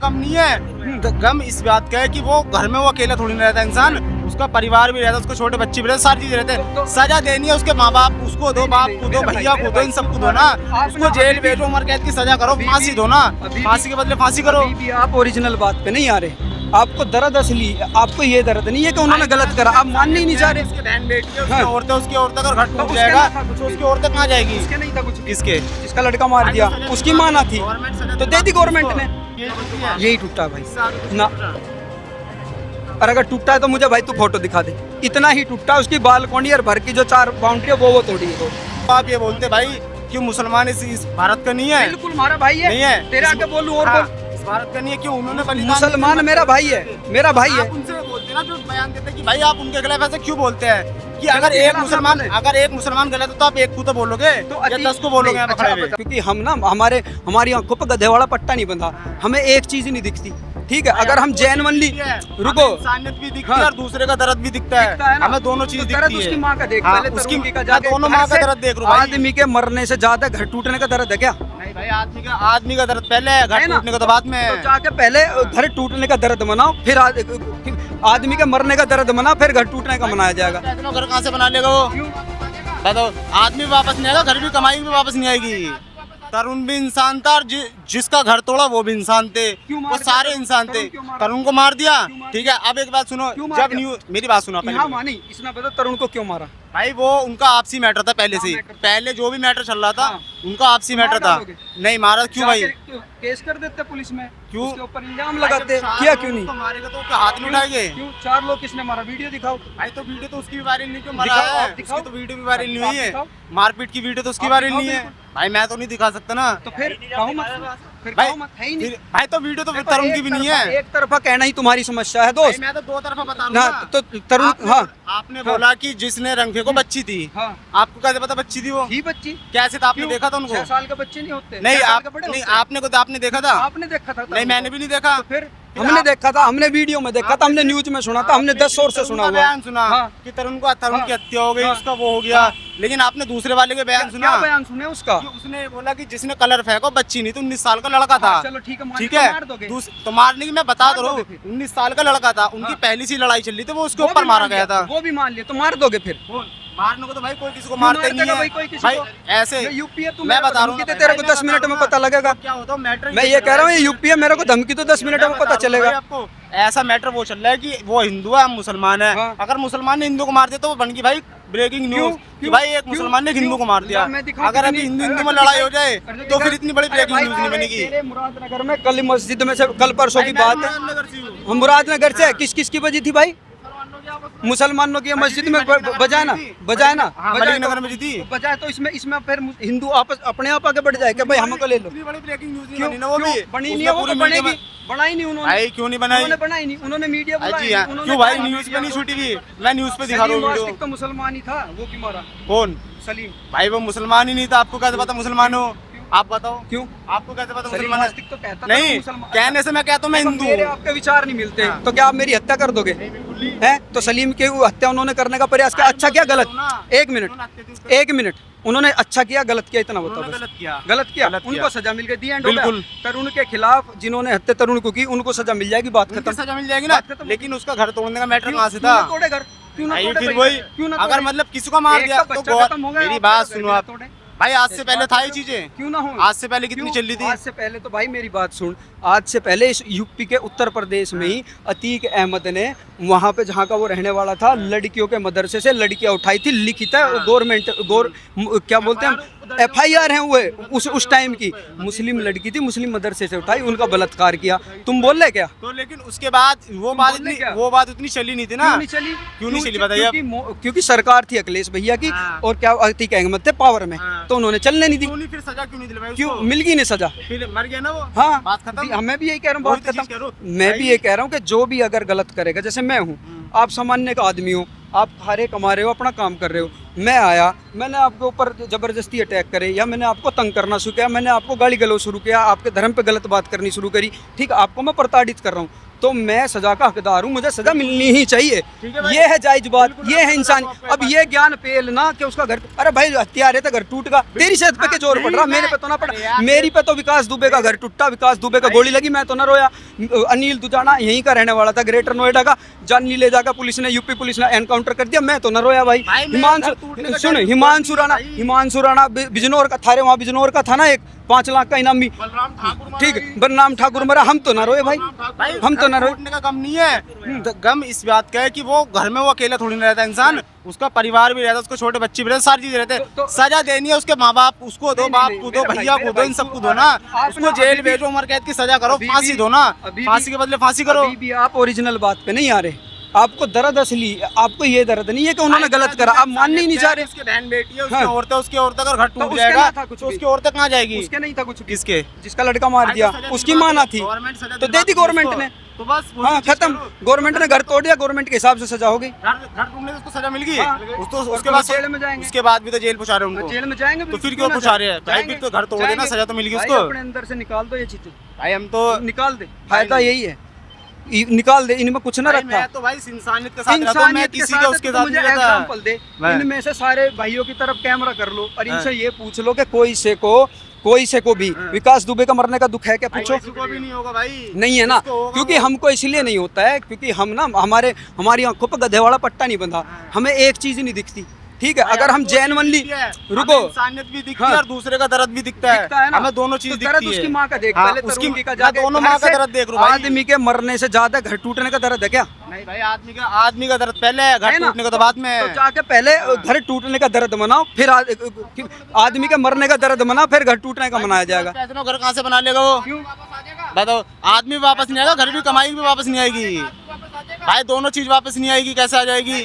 कम नहीं है, गम इस बात का है कि वो घर में वो अकेला थोड़ी नहीं रहता इंसान, उसका परिवार भी रहता है, उसके छोटे बच्चे भी रहते, सारी चीजें रहते हैं। सजा देनी है उसके माँ बाप, उसको दो, बाप को दो, भैया को दो, इन सबको दो ना। उसको जेल भेजो, उम्र कैद की सजा करो, फांसी दो ना, फांसी के बदले फांसी करो। आप ओरिजिनल बात पे नहीं आ रहे, आपको दर्द असली, आपको ये दर्द नहीं है कि उन्होंने गलत करा, आप मानने ही नहीं चाह रहे। उसके बहन बेटी है, उसकी औरतें, उसकी औरतें अगर घर टूट जाएगा तो उसकी औरतें कहाँ जाएगी? इसके नहीं था कुछ, किसके? जिसका लड़का मार दिया उसकी माँ ना थी तो दे दी गवर्नमेंट ने। यही टूटा भाई ना, और अगर टूटा है तो मुझे भाई तू फोटो दिखा दे, इतना ही टूटा। उसकी बालकोनी और भर की जो 4 बाउंड्री है वो तोड़ी है। आप ये बोलते भाई क्यों मुसलमान इस भारत का नहीं है? बिल्कुल हमारा भाई है, नहीं है, तेरे आगे बोलूं और हाँ, बोल, इस भारत का नहीं है, क्यों उन्होंने बलिदान मुसलमान मेरा भाई है, मेरा भाई है। आप उनसे बोलते ना, जो बयान देते कि भाई आप उनके खिलाफ ऐसे क्यों बोलते हैं कि अगर एक मुसलमान गलत है तो आप एक को तो बोलोगे तो या 10 को बोलोगे? अच्छा, क्योंकि हम ना हमारी आंखों पर गधे वाला पट्टा नहीं बंधा, हमें एक चीज ही नहीं दिखती, ठीक है? अगर हम जेन्युइनली रुको, इंसानियत भी दिखती है और दूसरे का दर्द भी दिखता है, हमें दोनों चीज दिखती है। उसकी माँ का देख, हाँ, पहले उसकी तरुण का जाके दोनों माँ का दर्द देख लो भाई। आदमी के मरने से ज्यादा घर टूटने का दर्द है क्या? नहीं भाई, आदमी का दर्द पहले है, घर टूटने का तो बाद में है। तो जाके पहले घर टूटने का दर्द मनाओ, फिर आदमी के मरने का दर्द मनाओ, फिर घर टूटने का मनाया जाएगा। घर कहाँ से बना लेगा वो? बताओ, आदमी वापस नहीं आएगा, घर भी कमाई भी वापस नहीं आएगी। तरुण भी इंसान था और जिसका घर तोड़ा वो भी इंसान थे, वो सारे इंसान थे। तरुण को मार दिया, ठीक है? अब एक बात सुनो, जब मेरी बात सुनो पहले। इसने पता तरुण को क्यों मारा भाई? वो उनका आपसी मैटर था पहले से, पहले जो भी मैटर चल रहा था उनका आपसी मैटर था। नहीं मारा क्यों भाई? केस कर देते पुलिस में, क्यों उसके ऊपर इल्जाम लगाते, किया क्यों नहीं? मारेगा तो क्या हाथ नहीं उठाएंगे? क्यों 4 लोग किसने मारा? वीडियो दिखाओ भाई। तो वीडियो तो उसकी भी वायरल नहीं, क्यों मारा है? उसकी तो वीडियो भी वायरल नहीं हुई है, मारपीट की वीडियो तो उसकी वायरल नहीं है भाई। मैं तो नहीं दिखा सकता ना, तो फिर कहो मत, फिर भाई, कहो मत, है ही नहीं भाई। तो वीडियो तो तरुण की भी नहीं है। एक तरफा कहना ही तुम्हारी समस्या है दोस्त। मैं तो दो तरफा बता रहा ना हूं। तो तरुण, हाँ आपने बोला कि जिसने रंगे को बच्ची थी, हाँ, आपको कैसे पता बच्ची थी वो? थी बच्ची, कैसे था? आपने देखा था उनको? 6 साल के बच्चे नहीं होते? नहीं, 6 साल आप के बड़े नहीं, होते हैं। आपने देखा था? आपने देखा था? नहीं, मैंने भी नहीं देखा। तो फिर हमने देखा था, हमने वीडियो में देखा था, हमने न्यूज में सुना था, हमने 10 सोर्स से सुना हुआ। बयान सुना कि तरुण की हत्या हो गई, उसका वो हो गया, लेकिन आपने दूसरे वाले के बयान सुना? क्या बयान सुने उसका? उसने बोला कि जिसने कलर फेंको बच्ची नहीं थी, 19 साल का लड़का था। चलो ठीक है, ठीक है, मार दोगे? तो मारने की मैं बता तो रहा हूँ, 19 साल का लड़का था, उनकी पहली सी लड़ाई चल रही थी, वो उसके ऊपर मारा गया था। वो भी मान लिया तो मार दोगे फिर? मारने को तो भाई कोई किसी को मारते नहीं है भाई, ऐसे यूपी है, मैं बता रहा हूँ, तेरे को 10 मिनट में पता लगेगा क्या होता है मैटर। मैं ये कह रहा हूँ, ये यूपी है, मेरे को धमकी तो 10 मिनट में पता चलेगा। आपको ऐसा मैटर वो चल रहा है कि वो हिंदू है, हम मुसलमान है। हाँ। अगर मुसलमान ने हिंदू को मार दिया तो वो बन गई भाई ब्रेकिंग न्यूज कि भाई एक मुसलमान ने हिंदू को मार दिया। अगर अभी हिंदू में लड़ाई हो जाए तो फिर इतनी बड़ी ब्रेकिंग न्यूज नहीं बनेगी। मुरादनगर में कल मस्जिद में से, कल परसों की बात है, हम मुरादनगर से किस किस की बजी थी भाई? मुसलमानों की मस्जिद में बजाए ना, नगर में जीती बजाए, तो इसमें फिर हिंदू आपस अपने आप आगे बढ़ जाए कि भाई हमको ले लो। बड़ी ब्रेकिंग न्यूज क्यों नहीं बनी ना वो भी? बनी नहीं है, वो तो बनेगी, बनाई नहीं उन्होंने। भाई क्यों नहीं बनाई? उन्होंने बनाई नहीं, उन्होंने मीडिया जी हाँ, क्यों भाई न्यूज पे नहीं छूटी हुई? मैं न्यूज पे दिखा रहा हूँ वीडियो। तो मुसलमान ही था, वो क्यों मारा? कौन? सलीम भाई वो मुसलमान ही नहीं था, आपको कैसे पता मुसलमान हो? आप बताओ क्यों? आपको कैसे पता सलीम मुसलमान है? तो कहता था नहीं, मुसलमान। कहने से मैं कहता हूँ मैं हिंदू मेरे हूँ। आपके विचार नहीं मिलते, हाँ। तो क्या आप मेरी हत्या कर दोगे? हैं? तो सलीम की हत्या उन्होंने करने का प्रयास किया, अच्छा किया गलत? एक मिनट, उन्होंने अच्छा किया गलत किया, इतना बताओ। गलत किया, उनको सजा मिल गई, दी एंड हो गया। तरुण के खिलाफ जिन्होंने हत्या तरुण को की, उनको सजा मिल जाएगी, बात खत्म। सजा मिल जाएगी ना, लेकिन उसका घर तोड़ने का मैटर कहाँ से था? तोड़े घर क्यों ना तोड़े? फिर वही, अगर मतलब किसी को मार दिया तो मेरी बात सुनो आप भाई, आज से पहले था ये चीजें? क्यों ना हो? आज से पहले कितनी चल रही थी? आज से पहले तो भाई मेरी बात सुन, आज से पहले इस यूपी के उत्तर प्रदेश में ही अतीक अहमद ने वहाँ पे जहाँ का वो रहने वाला था, लड़कियों के मदरसे से लड़कियाँ उठाई थी, लिखित है गवर्नमेंट क्या बोलते हैं, FIR है वो उस टाइम की, मुस्लिम लड़की थी, मुस्लिम मदरसे से उठाई, उनका बलात्कार किया। तुम बोल रहे क्या? तो लेकिन उसके बाद वो बात उतनी चली नहीं थी ना? क्यों नहीं चली बताइए? क्योंकि सरकार थी अखिलेश भैया की, और क्या अतीक अहमद थे पावर में, तो उन्होंने चलने नहीं दी। फिर सजा क्यों नहीं दिलवाई? क्यों मिल गई नहीं सजा? फिर मर गया ना वो। हाँ, बात खत्म। मैं भी यही कह रहा हूँ, बात खत्म। मैं भी ये कह रहा हूँ कि जो भी अगर गलत करेगा, जैसे मैं हूँ, आप सामान्य का आदमी हो, आप खारे कमा रहे हो, अपना काम कर रहे हो, मैं आया, मैंने आपके ऊपर जबरदस्ती अटैक करे, या मैंने आपको तंग करना शुरू किया, मैंने आपको गाली गलौज शुरू किया, आपके धर्म पे गलत बात करनी शुरू करी, ठीक है, आपको मैं प्रताड़ित कर रहा हूँ, तो मैं सजा का हकदार हूँ, मुझे सजा मिलनी ही चाहिए। ठीक है भाई। ये है जायज बात, बिल्कुल ये है बिल्कुल इंसान। आपको अब ये ज्ञान पेलना कि उसका घर, अरे भाई हथियार है तो घर टूट गया, तेरी सेहत पे के जोर पड़ रहा, मेरे पे तो ना अरे पड़ा। यार, मेरी पे तो विकास दुबे का घर टूटा, विकास दुबे का गोली लगी, मैं तो ना रोया। अनिल दुजाना यहीं का रहने वाला था, ग्रेटर नोएडा का, जानी ले जाकर पुलिस ने, यूपी पुलिस ने एनकाउंटर कर दिया, मैं तो ना रोया भाई। भाई, मैं हिमांशु, घर टूटने का सुन, डर- हिमांशु राणा, भाई। हिमांशु राणा बिजनौर का था रे, वहाँ बिजनौर का था ना एक 5 लाख का इनामी, बलराम ठाकुर ठीक, बलराम ठाकुर मरा, हम तो ना रोए भाई, भाई, हम तो घर ना रोए। टूटने का गम नहीं है, गम इस बात का है कि वो घर में वो अकेला थोड़ी ना रहता इंसान, उसका परिवार भी रहता है, उसको छोटे बच्चे भी रहते, सारी चीजें रहते हैं। सजा देनी है उसके माँ बाप, उसको दो, बाप को दो, भैया को दो, इन सबको दो ना, उसको जेल भेजो, उम्र कैद की सजा करो, फांसी दो ना, फांसी के बदले फांसी करो। अभी भी आप ओरिजिनल बात पे नहीं आ रहे, आपको दर्द असली, आपको ये दर्द नहीं है कि उन्होंने गलत करा, आप मानने ही नहीं चाह रहे। उसके बहन बेटी है, उसकी हाँ। औरतें, उसकी औरतें अगर घर तो टूट उसके जाएगा ना था कुछ तो भी। उसकी औरतें कहाँ जाएगी? उसके नहीं था कुछ भी। किसके? जिसका लड़का मार दिया सजा उसकी दिलवा माँ ना दी, थी, गवर्नमेंट सजा तो दिलवा दे दी दी गवर्नमेंट उसको। ने, तो बस वही हाँ चीज़ खत्म। करो। गवर्नमेंट ने घर तोड़ दिया, गवर्नमेंट के हिसाब से सजा हो गई। घर टूटने से उसको सजा मिल गई हाँ। उसके बाद जेल में जाएंगे। उसके बाद भी तो जेल पहुंचा रहे हैं उनको। जेल में जाएंगे, तो फिर बिल्कुल क्यों ना पहुंचा रहे हैं? भाई जाएंगे। फिर तो घर तोड़ देना, जाएंगे। सजा तो मिल गई भाई, उसको। अपने अंदर से निकाल दो ये चीजें, भाई हम तो निकाल दे, फायदा यही है, निकाल दे, इनमें कुछ ना भाई, रखा। मैं तो भाई इंसानियत के साथ रहता हूं, मैं इंसानियत के किसी साथ के है, उसके तो साथ मुझे नहीं रहता। एग्जांपल दे, मैं- इनमें से सारे भाइयों की तरफ कैमरा कर लो और इनसे हाँ। ये पूछ लो कि कोई से को भी विकास दुबे का मरने का दुख है क्या, भाई, पूछो। किसी को भी नहीं होगा भाई। नहीं है ना, जिसको होगा क्योंकि वो- हमको इसलिए नहीं होता है क्योंकि हम ना हमारी आंखों पर गधे वाला पट्टा नहीं बंधा, हमें एक चीज ही नहीं दिखती, ठीक है। भाई, अगर हम हमें दो चीज़ जेन्युइनली दिखती है, रुको, हमें इंसानियत भी दिखती हाँ। है और दूसरे का दर्द भी दिखता है ना, हमें दोनों चीज तो दिखती दर्द है। उसकी माँ का देख, हाँ, पहले उसकी तरुण की का मैं जाके दोनों घर माँ का से दर्द देख रहा हूँ भाई। आदमी के मरने से ज्यादा घर टूटने का दर्द है क्या? नहीं भाई, आदमी का दर्द पहले है, घर है ना? टूटने का तो बाद में तो है। जाके पहले घर टूटने का दर्द मनाओ, फिर आदमी के मरने का दर्द मनाओ, फिर घर टूटने का मनाया जाएगा। पैसे ना घर कहाँ से बना लेगा वो? क्यों? बताओ, आदमी भी वापस नहीं आएगा, घर भी कमाई भी वापस नहीं आएगी भाई, दोनों चीज वापस नहीं आएगी, कैसे आ जाएगी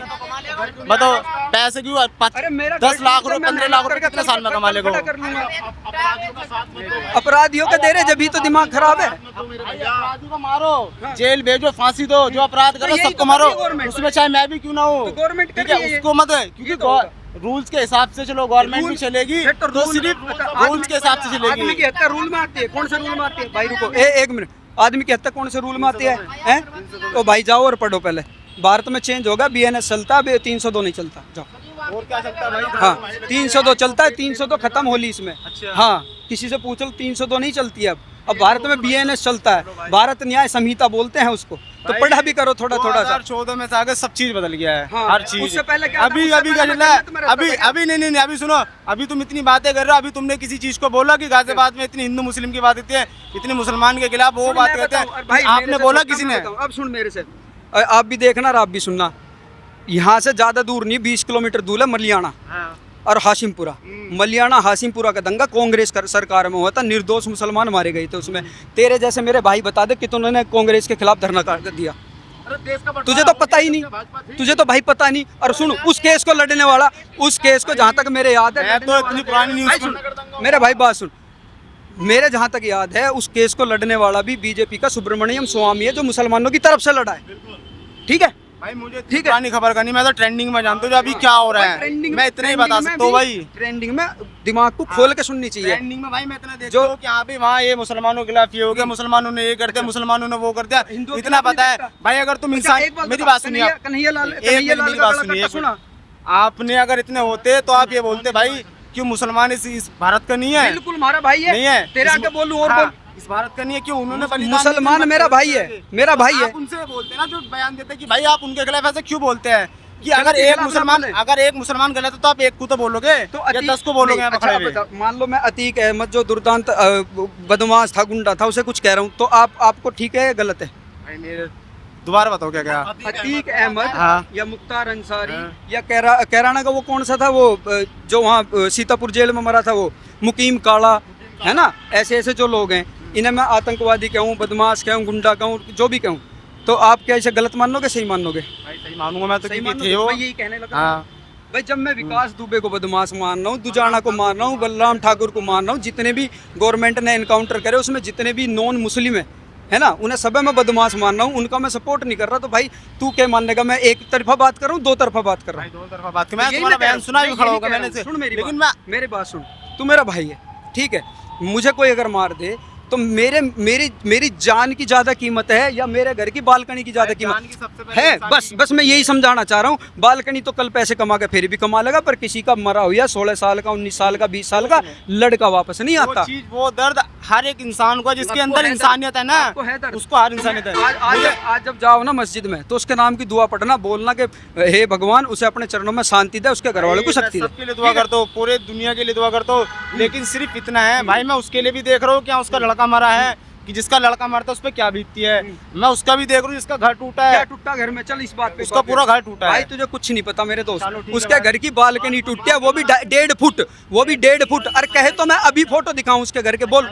बताओ? पैसे क्यों? अरे मेरा 10 लाख घर रुपए, मैं 15 लाख रुपए करके कितने साल में कमा लेगा? खड़ा कर लूंगा। अपराधियों का दे रहे जब भी तो दिमाग खराब है। अपराधी को मारो, जेल भेजो, फांसी दो, जो अपराध करो तो यही सबको तो मारो, कर रही है गवर्नमेंट। उसमें चाहे मैं भी क्यों ना हूँ, तो गवर्नमेंट कर ठीक है, रही है उसको मत है, ये क्योंकि तो होगा। रूल्स के हिसाब से चलो, गवर्नमेंट भी चलेगी फिर तो सिर्फ रूल्स के हिसाब से आदमी चलेगी। की हत्या रूल में आती है, कौन से रूल में आती है भाई? रुको, एक मिनट, आदमी की हत्या कौन से रूल में आती है? हैं? तो भाई जाओ और पढ़ो पहले, भारत में चेंज होगा, BNS चलता है, 302 नहीं चलता, जाओ। और क्या चलता है भाई? हाँ 302 चलता है, 302 खत्म होली इसमें। अच्छा। हाँ किसी से पूछ लो, 302 नहीं चलती है अब भारत में BNS चलता है, भारत न्याय संहिता बोलते हैं उसको, तो पढ़ा भी करो थोड़ा थोड़ा सा। 2014 में से आगे सब चीज बदल गया है, हाँ, हर चीज। उससे पहले क्या था? अभी उससे अभी पहले क्या मैं चल रहा है? जन्नत में रहता अभी था क्या? अभी नहीं, अभी सुनो, अभी तुम इतनी बातें कर रहे हो, अभी तुमने किसी चीज को बोला कि गाजियाबाद में इतनी हिंदू मुस्लिम की बात होती है, इतनी मुसलमान के खिलाफ वो सुन, बात मैं कहते बताऊं, हैं, भाई आपने मेरे से बोला छोटा किसी मैं ने? बताऊं, अब सुन मेरे से, आप भी देखना और आप भी सुनना, यहाँ से ज्यादा दूर नहीं, 20 किलोमीटर दूर है मलियाना और हाशिमपुरा। मलियाना हाशिमपुरा का दंगा कांग्रेस सरकार में हुआ था, निर्दोष मुसलमान मारे गए थे उसमें। तेरे जैसे मेरे भाई बता दे कि उन्होंने कांग्रेस के खिलाफ धरना कर दिया, तुझे तो पता ही नहीं, तुझे तो भाई पता नहीं। और सुन, उस केस को लड़ने वाला, उस केस को जहाँ तक मेरे याद है, मैं तो इतनी पुरानी न्यूज़ भाई सुन, मेरे भाई बात सुन, मेरे जहाँ तक याद है उस केस को लड़ने वाला भी बीजेपी का सुब्रमण्यम स्वामी है, जो मुसलमानों की तरफ से लड़ा है, ठीक है भाई मुझे ठीक है। पुरानी खबर का नहीं, मैं तो ट्रेंडिंग में जानता हूँ जो अभी क्या हो रहा है, मैं इतना ही बता सकता हूँ भाई। ट्रेंडिंग में दिमाग को खोल के सुननी चाहिए। ट्रेंडिंग में भाई मैं इतना देखता हूँ कि यहाँ पे वहाँ ये मुसलमानों के खिलाफ ये हो गया, मुसलमानों ने ये कर दिया, मुसलमानों ने वो कर दिया, हिंदुओं के इतना खिलाफ पता नहीं है देखता। भाई। अगर तुम अच्छा, इंसान, एक बात मेरी बता, बात सुनिए आप, कन्हैयालाल मेरी का बात गला सुनिए, कट्टा सुना? आपने अगर इतने होते तो आप ये बोलते भाई क्यों मुसलमान इस भारत का नहीं है? बिल्कुल हमारा भाई है, नहीं है तेरा इस- आगे बोलूं और हाँ, बोल, इस भारत का नहीं है, क्यों उन्होंने बलिदान मुसलमान दिया? मेरा भाई है, मेरा भाई है। आप उनसे बोलते ना, जो बयान देते कि भाई आप उनके खिलाफ ऐसे क्यों बोलते हैं कि गलत अगर के एक खिलाफ मुसलमान ना बोले। अगर एक मुसलमान गलत है तो आप एक को तो बोलोगे तो या अतीक- 10 को बोलोगे? नहीं, यहाँ अच्छा, पकड़े आप हुए। बताओ, मान लो मैं अतीक अहमद जो दुर्दांत बदमाश था, गुंडा था, उसे कुछ कह रहा हूँ, तो आपको ठीक है या गलत है? भाई मेरे दोबारा बताओ क्या क्या? अतीक अहमद हाँ। या मुख्तार अंसारी हाँ। या कैराना का वो कौन सा था, वो जो वहाँ सीतापुर जेल में मरा था, वो मुकीम काला, है ना, ऐसे ऐसे जो लोग हैं, इन्हें मैं आतंकवादी कहूँ, बदमाश कहूँ, गुंडा कहूँ, जो भी कहूँ, तो आप क्या इसे गलत मानोगे, सही मानोगे? भाई सही मानूंगा मैं तो, सही क्योंकि मानोगे? थे वो। मैं यही कहने लगा। हाँ भाई जब मैं विकास दुबे को बदमाश मान रहा हूँ, दुजाना को मान रहा हूँ, बलराम ठाकुर को मान रहा हूँ, जितने भी गवर्नमेंट ने एनकाउंटर करे उसमें जितने भी नॉन मुस्लिम है ना, उन्हें सब मैं बदमाश मान रहा हूँ, उनका मैं सपोर्ट नहीं कर रहा, तो भाई तू क्या मानने का? मैं एक तरफा बात कर रहा हूँ, दो तरफा बात कर रहा भाई हूँ? दोनों तरफा बात की, मैं यही तुम्हारा मैं कह बयान रहा सुना हूँ, भी मैं खड़ा यही होगा कह रहा मैंने हूँ। से, सुन मेरी लेकिन बात, मेरी बात सुन, तू मेरा भाई है, ठीक है, मुझे कोई अगर मार दे, तो मेरी जान की ज्यादा कीमत है या मेरे घर की बालकनी की ज्यादा कीमत जान की सबसे पहले है? इंसान बस की बस मैं यही समझाना चाह रहा हूँ। बालकनी तो कल पैसे कमा के फिर भी कमा लेगा, पर किसी का मरा हुआ 16 साल का, 19 साल का, 20 साल का लड़का वापस नहीं आता। वो चीज, वो दर्द हर एक इंसान को है, जिसके आपको अंदर है इंसानियत है ना, आपको है दर्द। उसको हर इंसानियत है। आज जब जाओ ना मस्जिद में तो उसके नाम की दुआ पढ़ना, बोलना कि हे भगवान उसे अपने चरणों में शांति दे, उसके घर वालों को शक्ति दे। सबके लिए दुआ करता हूँ, पूरे दुनिया के लिए दुआ करता हूँ, लेकिन सिर्फ इतना है भाई, मैं उसके लिए भी देख रहा हूँ क्या उसका लड़का मरा है, कि जिसका लड़का मरता है उस पर क्या बीतती है। मैं उसका भी देख रहा हूँ जिसका घर टूटा क्या है, टूटा घर में? चल इस बात पे उसका पूरा घर टूटा भाई है। तुझे कुछ नहीं पता मेरे चलो दोस्त, ठीक है उसके भाई। घर की बालकनी टूटी है, वो भी 1.5 फुट, वो भी 1.5 फुट। अरे कहे तो मैं अभी फोटो दिखाऊं उसके घर के, बोल।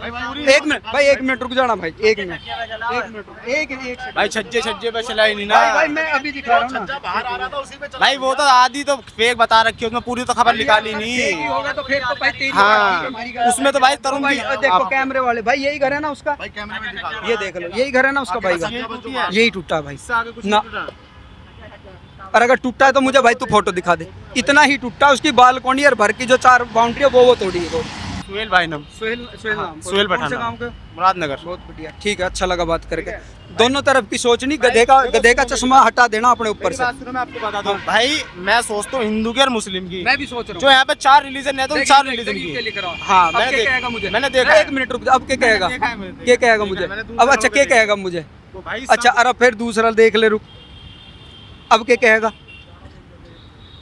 1 मिनट भाई, 1 मिनट रुक जाना भाई, 1 मिनट, 1 मिनट, एक भाई छज्जे पे चला ही नहीं ना भाई मैं अभी दिखा रहा हूँ ना। बाहर आ रहा था उसी पे भाई, वो तो आधी तो फेक बता रखी है, उसमें पूरी तो खबर निकाली नहीं। तेरी होगा तो फिर तो भाई तेरी हाँ, होगा, हमारी गलत उसमें तो भाई है। तरुण भाई की- देखो आप- कैमरे वाले भाई, यही घर है ना उसका, भाई कैमरे में दिखा ये देख लो, यही घर है ना उसका भाई का, यही टूटी है। यही टूटा भाई। इससे आगे कुछ ना। नहीं टूटा। और अगर टूटा है तो मुझे भाई तू फोटो दिखा दे, इतना ही टूटा। उसकी बालकोनी और भर की जो 4 बाउंड्री है वो तोड़ी है। सुहेल भाई नाम, सुहेल नाम, सुहेल कौन से पठान गांव के? मुरादनगर। बहुत बढ़िया, ठीक है, अच्छा लगा बात करके। दोनों तरफ की सोच नहीं, गधे का चश्मा हटा देना अपने ऊपर मेरी से। बात सुनो, मैं आपको बता दूं भाई, मैं सोचता हूँ हिंदू की और मुस्लिम की, मैं भी सोच रहा जो यहाँ पे 4 रिलीजन है तो उन 4 रिलीजन के की। लिख रहा हूँ। हाँ, अब मैंने क्या देख- कहेगा मुझे? मैंने देखा है। 1 मिनट रुक जा, अब क्या कहेगा? देखा है मैंने, क्या कहेगा देखा मुझे? है, मैंने दूसरे अब अच्छा लोगों क्या को देखा है। कहेगा मुझे? तो भाई अच्छा सब- अरे फिर दूसरा देख ले, रुक। अब क्या कहेगा?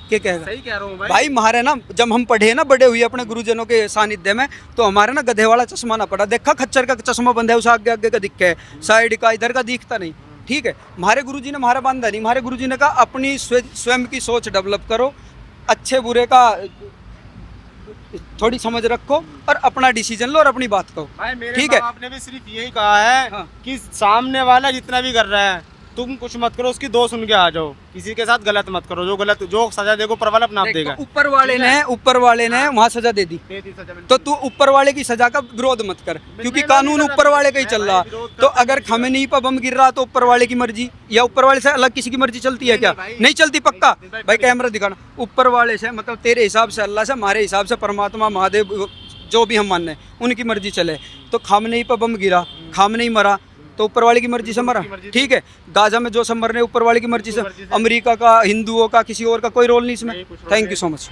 क्या कहेगा? सही कह रहा हूँ भाई हमारे ना, जब हम पढ़े ना बड़े हुए अपने गुरुजनों के सानिध्य में, तो हमारे ना गधे वाला चश्मा ना पड़ा। देखा खच्चर का चश्मा बंधा है, उसे आगे आगे का दिखे है, साइड का इधर का दिखता नहीं। ठीक है, हमारे गुरुजी ने हमारा बांधा नहीं, हमारे गुरुजी ने कहा अपनी स्वयं की सोच डेवलप करो, अच्छे बुरे का थोड़ी समझ रखो और अपना डिसीजन लो और अपनी बात कहो। भाई मेरे ठीक है। माँ बाप ने भी सिर्फ यही कहा है हाँ। कि सामने वाला जितना भी कर रहा है तुम कुछ मत करो, उसकी 2 सुन के आ जाओ, किसी के साथ गलत मत करो, जो सजा देखो ऊपर वाला अपना आप देगा। तो ऊपर वाले ने वहाँ सजा दे दी, तो तू ऊपर वाले की सजा का विरोध मत कर, क्योंकि कानून ऊपर वाले का ही चल रहा। तो अगर खमेनी पर बम गिर रहा तो ऊपर वाले की मर्जी, या ऊपर वाले से अलग किसी की मर्जी चलती है क्या? नहीं चलती पक्का। भाई कैमरा दिखाना, ऊपर वाले से मतलब तेरे हिसाब से अल्लाह से, हमारे हिसाब से परमात्मा महादेव जो भी हम मानने उनकी मर्जी चले। तो खामनेई पर बम गिरा, खामनेई मरा तो ऊपर वाले की मर्जी से मरा। ठीक है, गाजा में जो सब मर रहे ऊपर वाले की मर्जी से, अमेरिका का, हिंदुओं का, किसी और का कोई रोल नहीं इसमें। Thank you so much.